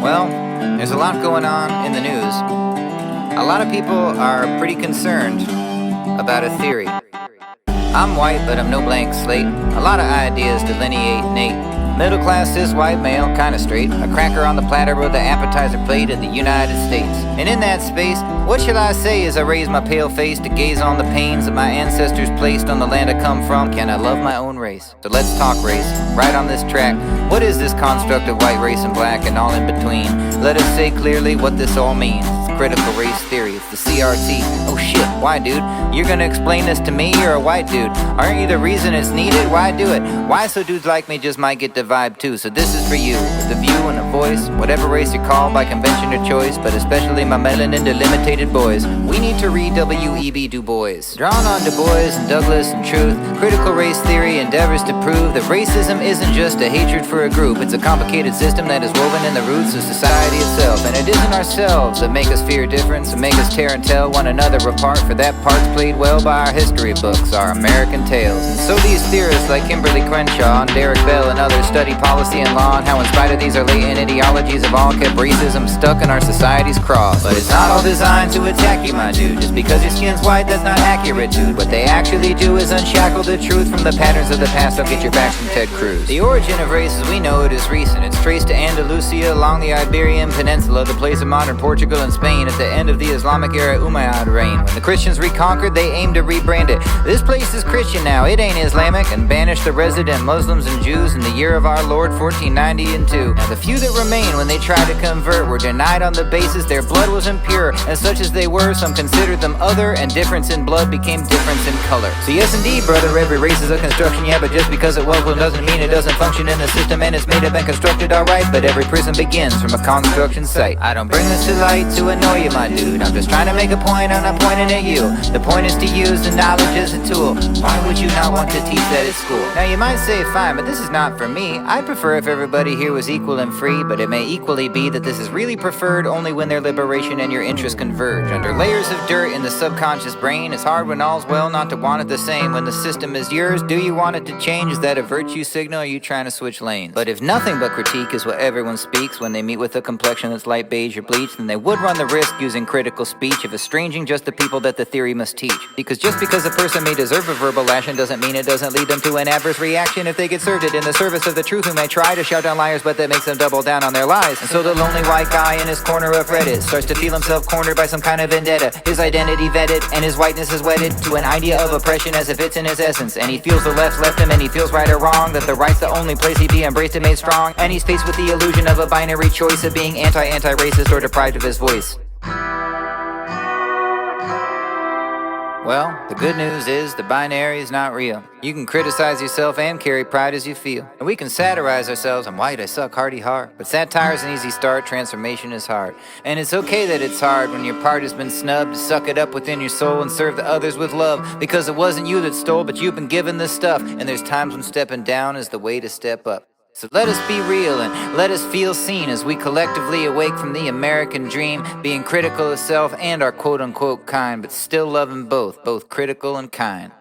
Well, there's a lot going on in the news. A lot of people are pretty concerned about a theory. I'm white, but I'm no blank slate. A lot of ideas delineate Nate. Middle class cis white male, kinda straight. A cracker on the platter with the appetizer plate of the United States. And in that space, what shall I say as I raise my pale face to gaze on the pains that my ancestors placed on the land I come from? Can I love my own race? So let's talk race, right on this track. What is this construct of white race and black and all in between? Let us say clearly what this all means. It's critical race theory, it's the CRT. Oh shit, why dude? You're gonna explain this to me? You're a white dude. Aren't you the reason it's needed? Why do it? Why so dudes like me just might get the vibe too? So this is for you, with a view and a voice, whatever race you're called by convention or choice, but especially my melanin delimited boys. We need to read W.E.B. Du Bois. Drawn on Du Bois and Douglas and Truth, critical race theory endeavors to prove that racism isn't just a hatred for a group. It's a complicated system that is woven in the roots of society itself. And it isn't ourselves that make us fear difference and make us tear and tell one another apart, for that part's played well by our history books, our American tales. And so these theorists like Kimberlé, Crenshaw, and Derrick and others study policy and law and how in spite of these our latent ideologies have all kept racism stuck in our society's cross. But it's not all designed to attack you, my dude. Just because your skin's white, that's not accurate, dude. What they actually do is unshackle the truth from the patterns of the past. Don't get your facts from Ted Cruz. The origin of race as we know it is recent. It's traced to Andalusia along the Iberian Peninsula, the place of modern Portugal and Spain at the end of the Islamic era Umayyad reign. When the Christians reconquered, they aimed to rebrand it. This place is Christian now, it ain't Islamic, and banished the resident Muslims and Jews in the year of our Lord 1492. Now the few that remain when they tried to convert were denied on the basis their blood was impure, and such as they were, some considered them other, and difference in blood became difference in color. So yes indeed, brother, every race is a construction, yeah, but just because it was one doesn't mean it doesn't function in the system, and it's made up and constructed alright, but every prison begins from a construction site. I don't bring this to light to annoy you, my dude. I'm just trying to make a point, I'm not pointing at you. The point is to use the knowledge as a tool. Why would you not want to teach that at school? Now you might say, fine, but this is not for me. I'd prefer if everybody here was equal and free, but it may equally be that this is really preferred only when their liberation and your interests converge. Under layers of dirt in the subconscious brain, it's hard when all's well not to want it the same. When the system is yours, do you want it to change? Is that a virtue signal, or are you trying to switch lanes? But if nothing but critique is what everyone speaks when they meet with a complexion that's light beige or bleached, then they would run the risk using critical speech of estranging just the people that the theory must teach. Because just because a person may deserve a verbal lashing doesn't mean it doesn't lead them to an adverse reaction if they get served it in the service of the truth, who may try to shout down liars, but that makes them double down on their lies. And so the lonely white guy in his corner of Reddit starts to feel himself cornered by some kind of vendetta. His identity vetted, and his whiteness is wedded to an idea of oppression as if it's in his essence. And he feels the left left him, and he feels right or wrong, that the right's the only place he'd be embraced and made strong. And he's faced with the illusion of a binary choice of being anti-racist or deprived of his voice. Well, the good news is the binary is not real. You can criticize yourself and carry pride as you feel. And we can satirize ourselves, I'm white, I suck, hardy heart. But satire's an easy start, transformation is hard. And it's okay that it's hard when your part has been snubbed, to suck it up within your soul and serve the others with love. Because it wasn't you that stole, but you've been given this stuff. And there's times when stepping down is the way to step up. So let us be real and let us feel seen as we collectively awake from the American dream, being critical of self and our quote-unquote kind, but still loving both critical and kind.